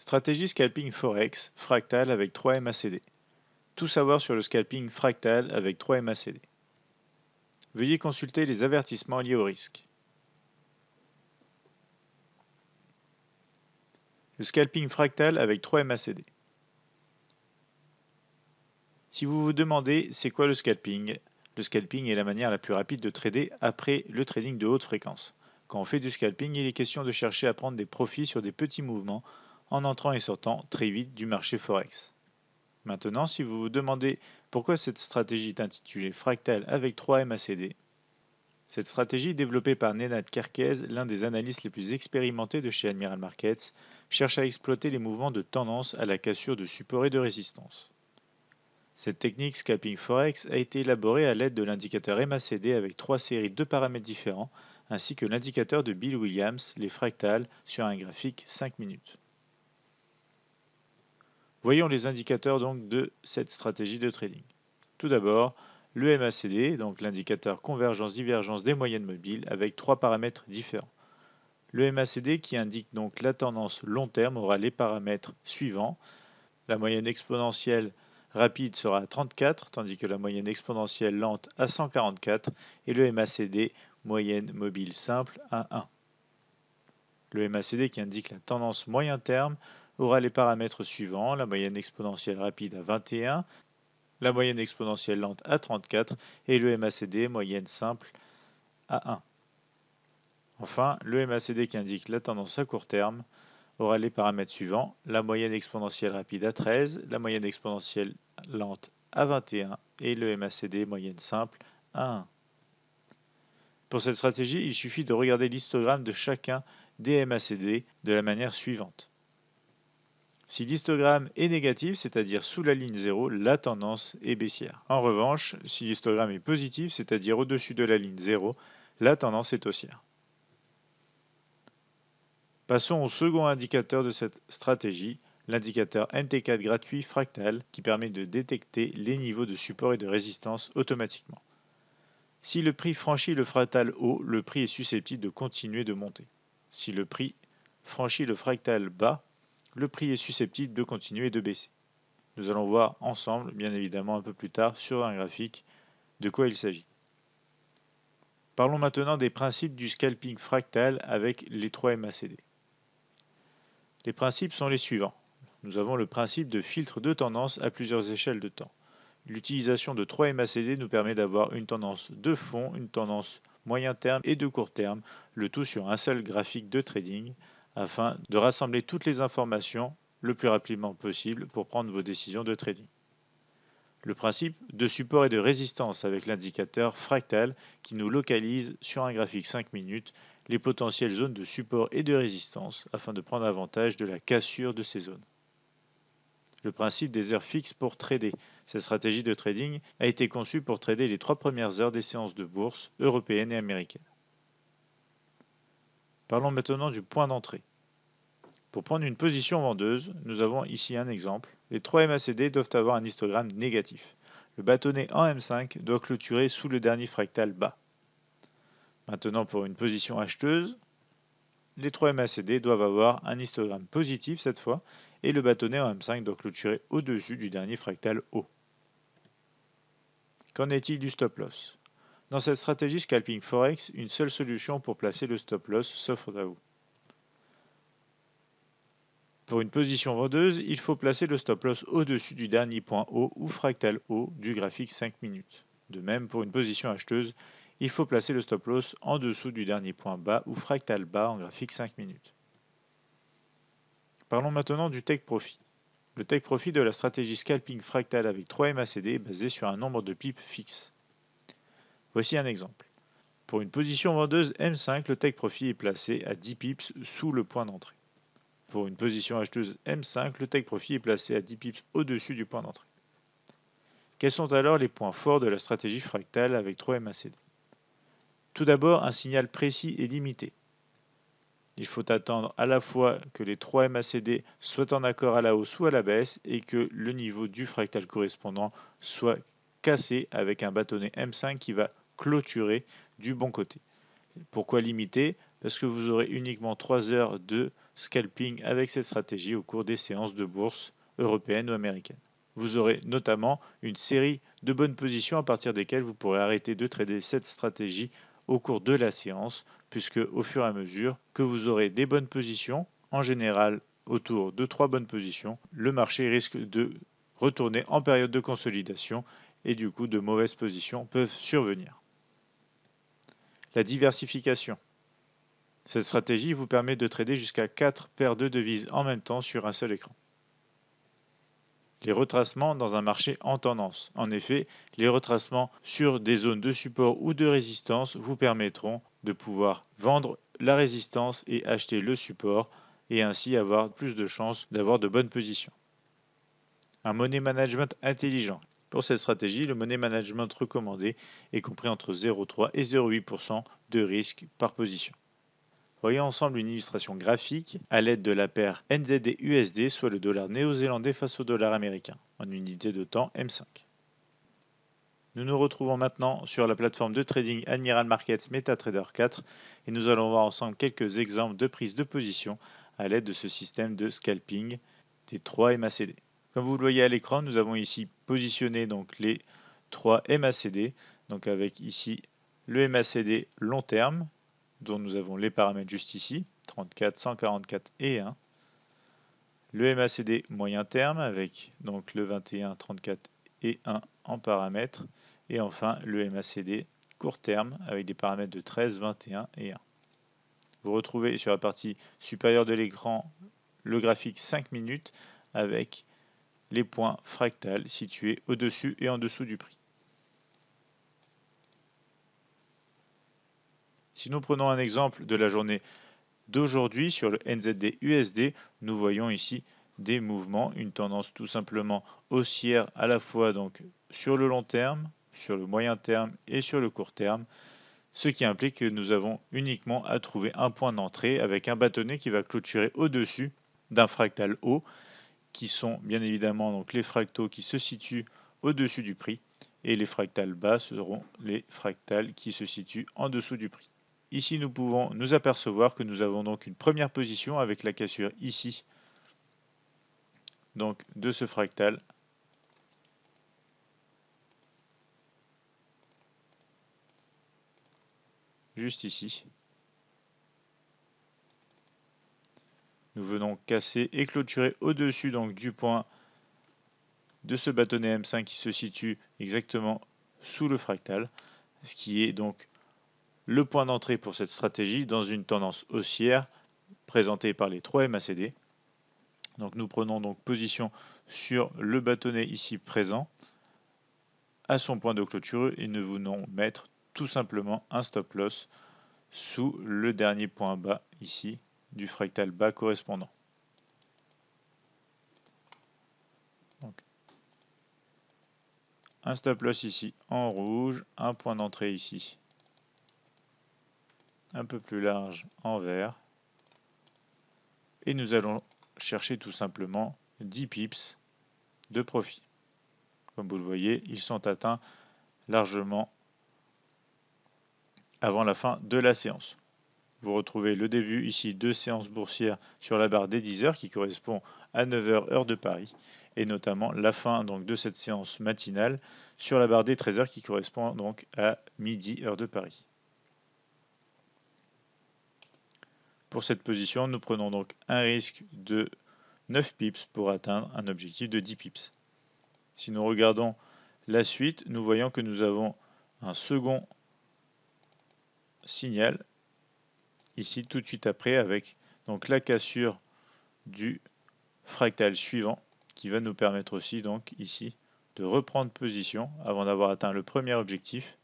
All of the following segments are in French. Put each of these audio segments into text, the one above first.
Stratégie scalping Forex fractal avec 3 MACD. Tout savoir sur le scalping fractal avec 3 MACD. Veuillez consulter les avertissements liés au risque. Le scalping fractal avec 3 MACD. Si vous vous demandez c'est quoi le scalping est la manière la plus rapide de trader après le trading de haute fréquence. Quand on fait du scalping, il est question de chercher à prendre des profits sur des petits mouvements en entrant et sortant très vite du marché Forex. Maintenant, si vous vous demandez pourquoi cette stratégie est intitulée fractal avec 3 MACD, cette stratégie développée par Nenad Kerkez, l'un des analystes les plus expérimentés de chez Admiral Markets, cherche à exploiter les mouvements de tendance à la cassure de support et de résistance. Cette technique scalping forex a été élaborée à l'aide de l'indicateur MACD avec 3 séries de paramètres différents, ainsi que l'indicateur de Bill Williams, les fractales, sur un graphique 5 minutes. Voyons les indicateurs donc de cette stratégie de trading. Tout d'abord, le MACD, donc l'indicateur convergence-divergence des moyennes mobiles, avec 3 paramètres différents. Le MACD qui indique donc la tendance long terme aura les paramètres suivants. La moyenne exponentielle rapide sera à 34, tandis que la moyenne exponentielle lente à 144, et le MACD moyenne mobile simple à 1. Le MACD qui indique la tendance moyen terme aura les paramètres suivants, la moyenne exponentielle rapide à 21, la moyenne exponentielle lente à 34 et le MACD moyenne simple à 1. Enfin, le MACD qui indique la tendance à court terme aura les paramètres suivants, la moyenne exponentielle rapide à 13, la moyenne exponentielle lente à 21 et le MACD moyenne simple à 1. Pour cette stratégie, il suffit de regarder l'histogramme de chacun des MACD de la manière suivante. Si l'histogramme est négatif, c'est-à-dire sous la ligne 0, la tendance est baissière. En revanche, si l'histogramme est positif, c'est-à-dire au-dessus de la ligne 0, la tendance est haussière. Passons au second indicateur de cette stratégie, l'indicateur MT4 gratuit fractal qui permet de détecter les niveaux de support et de résistance automatiquement. Si le prix franchit le fractal haut, le prix est susceptible de continuer de monter. Si le prix franchit le fractal bas, le prix est susceptible de continuer de baisser. Nous allons voir ensemble, bien évidemment un peu plus tard, sur un graphique, de quoi il s'agit. Parlons maintenant des principes du scalping fractal avec les 3 MACD. Les principes sont les suivants. Nous avons le principe de filtre de tendance à plusieurs échelles de temps. L'utilisation de 3 MACD nous permet d'avoir une tendance de fond, une tendance moyen terme et de court terme, le tout sur un seul graphique de trading, afin de rassembler toutes les informations le plus rapidement possible pour prendre vos décisions de trading. Le principe de support et de résistance avec l'indicateur fractal qui nous localise sur un graphique 5 minutes les potentielles zones de support et de résistance afin de prendre avantage de la cassure de ces zones. Le principe des heures fixes pour trader. Cette stratégie de trading a été conçue pour trader les 3 premières heures des séances de bourse européennes et américaines. Parlons maintenant du point d'entrée. Pour prendre une position vendeuse, nous avons ici un exemple. Les 3 MACD doivent avoir un histogramme négatif. Le bâtonnet en M5 doit clôturer sous le dernier fractal bas. Maintenant, pour une position acheteuse, les 3 MACD doivent avoir un histogramme positif cette fois et le bâtonnet en M5 doit clôturer au-dessus du dernier fractal haut. Qu'en est-il du stop loss? Dans cette stratégie scalping forex, une seule solution pour placer le stop loss s'offre à vous. Pour une position vendeuse, il faut placer le stop loss au-dessus du dernier point haut ou fractal haut du graphique 5 minutes. De même, pour une position acheteuse, il faut placer le stop loss en dessous du dernier point bas ou fractal bas en graphique 5 minutes. Parlons maintenant du take profit. Le take profit de la stratégie scalping fractal avec 3 MACD est basé sur un nombre de pips fixe. Voici un exemple. Pour une position vendeuse M5, le take profit est placé à 10 pips sous le point d'entrée. Pour une position acheteuse M5, le take profit est placé à 10 pips au-dessus du point d'entrée. Quels sont alors les points forts de la stratégie fractale avec 3 MACD? Tout d'abord, un signal précis et limité. Il faut attendre à la fois que les 3 MACD soient en accord à la hausse ou à la baisse et que le niveau du fractal correspondant soit cassé avec un bâtonnet M5 qui va clôturer du bon côté. Pourquoi limité? parce que vous aurez uniquement 3 heures de scalping avec cette stratégie au cours des séances de bourse européennes ou américaines. Vous aurez notamment une série de bonnes positions à partir desquelles vous pourrez arrêter de trader cette stratégie au cours de la séance, puisque au fur et à mesure que vous aurez des bonnes positions, en général autour de 3 bonnes positions, le marché risque de retourner en période de consolidation et du coup de mauvaises positions peuvent survenir. La diversification. Cette stratégie vous permet de trader jusqu'à 4 paires de devises en même temps sur un seul écran. Les retracements dans un marché en tendance. En effet, les retracements sur des zones de support ou de résistance vous permettront de pouvoir vendre la résistance et acheter le support et ainsi avoir plus de chances d'avoir de bonnes positions. Un money management intelligent. Pour cette stratégie, le money management recommandé est compris entre 0,3 et 0,8% de risque par position. Voyons ensemble une illustration graphique à l'aide de la paire NZD-USD, soit le dollar néo-zélandais face au dollar américain, en unité de temps M5. Nous nous retrouvons maintenant sur la plateforme de trading Admiral Markets MetaTrader 4 et nous allons voir ensemble quelques exemples de prise de position à l'aide de ce système de scalping des 3 MACD. Comme vous le voyez à l'écran, nous avons ici positionné donc les 3 MACD, donc avec ici le MACD long terme, dont nous avons les paramètres juste ici, 34, 144 et 1. Le MACD moyen terme avec donc le 21, 34 et 1 en paramètres. Et enfin le MACD court terme avec des paramètres de 13, 21 et 1. Vous retrouvez sur la partie supérieure de l'écran le graphique 5 minutes avec les points fractales situés au-dessus et en dessous du prix. Si nous prenons un exemple de la journée d'aujourd'hui sur le NZD-USD, nous voyons ici des mouvements, une tendance tout simplement haussière à la fois donc sur le long terme, sur le moyen terme et sur le court terme, ce qui implique que nous avons uniquement à trouver un point d'entrée avec un bâtonnet qui va clôturer au-dessus d'un fractal haut, qui sont bien évidemment donc les fractaux qui se situent au-dessus du prix, et les fractales bas seront les fractales qui se situent en dessous du prix. Ici, nous pouvons nous apercevoir que nous avons donc une première position avec la cassure ici, donc de ce fractal. Juste ici. Nous venons casser et clôturer au-dessus donc du point de ce bâtonnet M5 qui se situe exactement sous le fractal, ce qui est donc le point d'entrée pour cette stratégie dans une tendance haussière présentée par les 3 MACD. Donc nous prenons donc position sur le bâtonnet ici présent à son point de clôture et nous venons mettre tout simplement un stop loss sous le dernier point bas ici du fractal bas correspondant. Donc, un stop loss ici en rouge, un point d'entrée ici un peu plus large en vert et nous allons chercher tout simplement 10 pips de profit. Comme vous le voyez, ils sont atteints largement avant la fin de la séance. Vous retrouvez le début ici de séance boursière sur la barre des 10 heures qui correspond à 9 heures heure de Paris et notamment la fin donc de cette séance matinale sur la barre des 13 heures qui correspond donc à midi heure de Paris. Pour cette position, nous prenons donc un risque de 9 pips pour atteindre un objectif de 10 pips. Si nous regardons la suite, nous voyons que nous avons un second signal ici tout de suite après avec donc la cassure du fractal suivant qui va nous permettre aussi donc ici de reprendre position avant d'avoir atteint le premier objectif.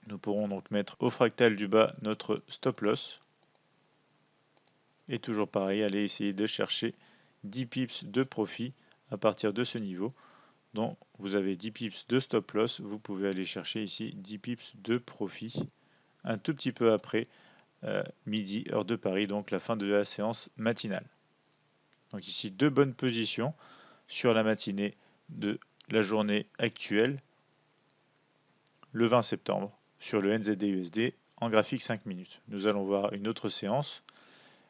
Nous pourrons donc mettre au fractal du bas notre stop loss et toujours pareil aller essayer de chercher 10 pips de profit à partir de ce niveau. Donc vous avez 10 pips de stop loss, vous pouvez aller chercher ici 10 pips de profit un tout petit peu après midi heure de Paris, donc la fin de la séance matinale. Donc ici deux bonnes positions sur la matinée de la journée actuelle, le 20 septembre, sur le NZD-USD en graphique 5 minutes. Nous allons voir une autre séance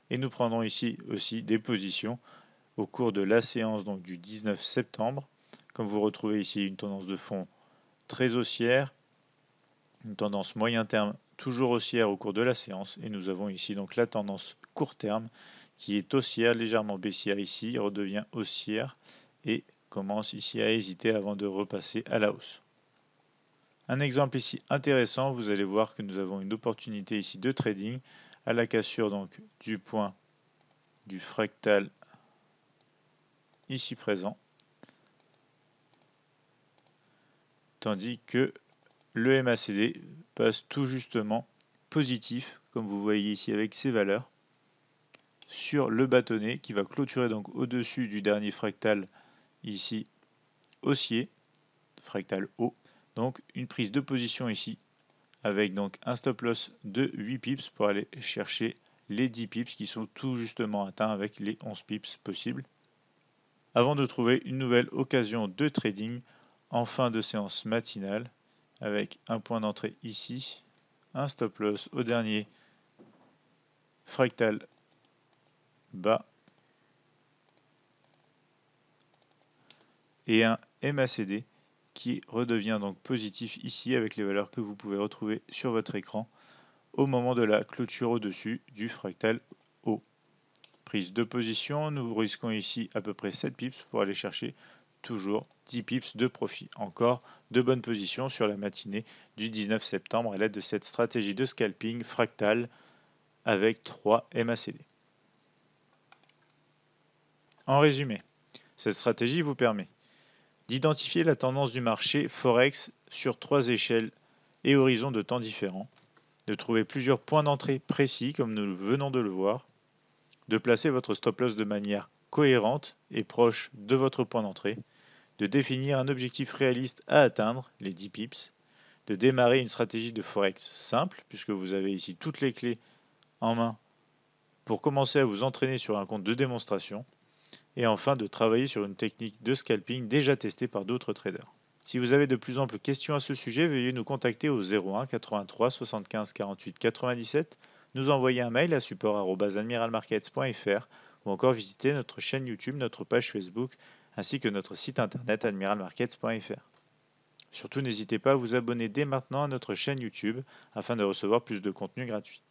et nous prendrons ici aussi des positions au cours de la séance donc, du 19 septembre. Comme vous retrouvez ici une tendance de fond très haussière, une tendance moyen terme toujours haussière au cours de la séance et nous avons ici donc la tendance court terme qui est haussière, légèrement baissière ici, redevient haussière et commence ici à hésiter avant de repasser à la hausse. Un exemple ici intéressant, vous allez voir que nous avons une opportunité ici de trading à la cassure donc du point du fractal ici présent, tandis que le MACD passe tout justement positif, comme vous voyez ici avec ses valeurs, sur le bâtonnet qui va clôturer donc au-dessus du dernier fractal ici haussier, fractal haut. Donc une prise de position ici avec donc un stop loss de 8 pips pour aller chercher les 10 pips qui sont tout justement atteints avec les 11 pips possibles. Avant de trouver une nouvelle occasion de trading en fin de séance matinale avec un point d'entrée ici, un stop loss au dernier fractal bas et un MACD qui redevient donc positif ici avec les valeurs que vous pouvez retrouver sur votre écran au moment de la clôture au-dessus du fractal haut. Prise de position, nous risquons ici à peu près 7 pips pour aller chercher toujours 10 pips de profit. Encore de bonnes positions sur la matinée du 19 septembre à l'aide de cette stratégie de scalping fractal avec 3 MACD. En résumé, cette stratégie vous permet d'identifier la tendance du marché Forex sur 3 échelles et horizons de temps différents, de trouver plusieurs points d'entrée précis comme nous venons de le voir, de placer votre stop loss de manière cohérente et proche de votre point d'entrée, de définir un objectif réaliste à atteindre, les 10 pips, de démarrer une stratégie de Forex simple, puisque vous avez ici toutes les clés en main pour commencer à vous entraîner sur un compte de démonstration, et enfin de travailler sur une technique de scalping déjà testée par d'autres traders. Si vous avez de plus amples questions à ce sujet, veuillez nous contacter au 01 83 75 48 97, nous envoyer un mail à support@admiralmarkets.fr ou encore visiter notre chaîne YouTube, notre page Facebook ainsi que notre site internet admiralmarkets.fr. Surtout n'hésitez pas à vous abonner dès maintenant à notre chaîne YouTube afin de recevoir plus de contenu gratuit.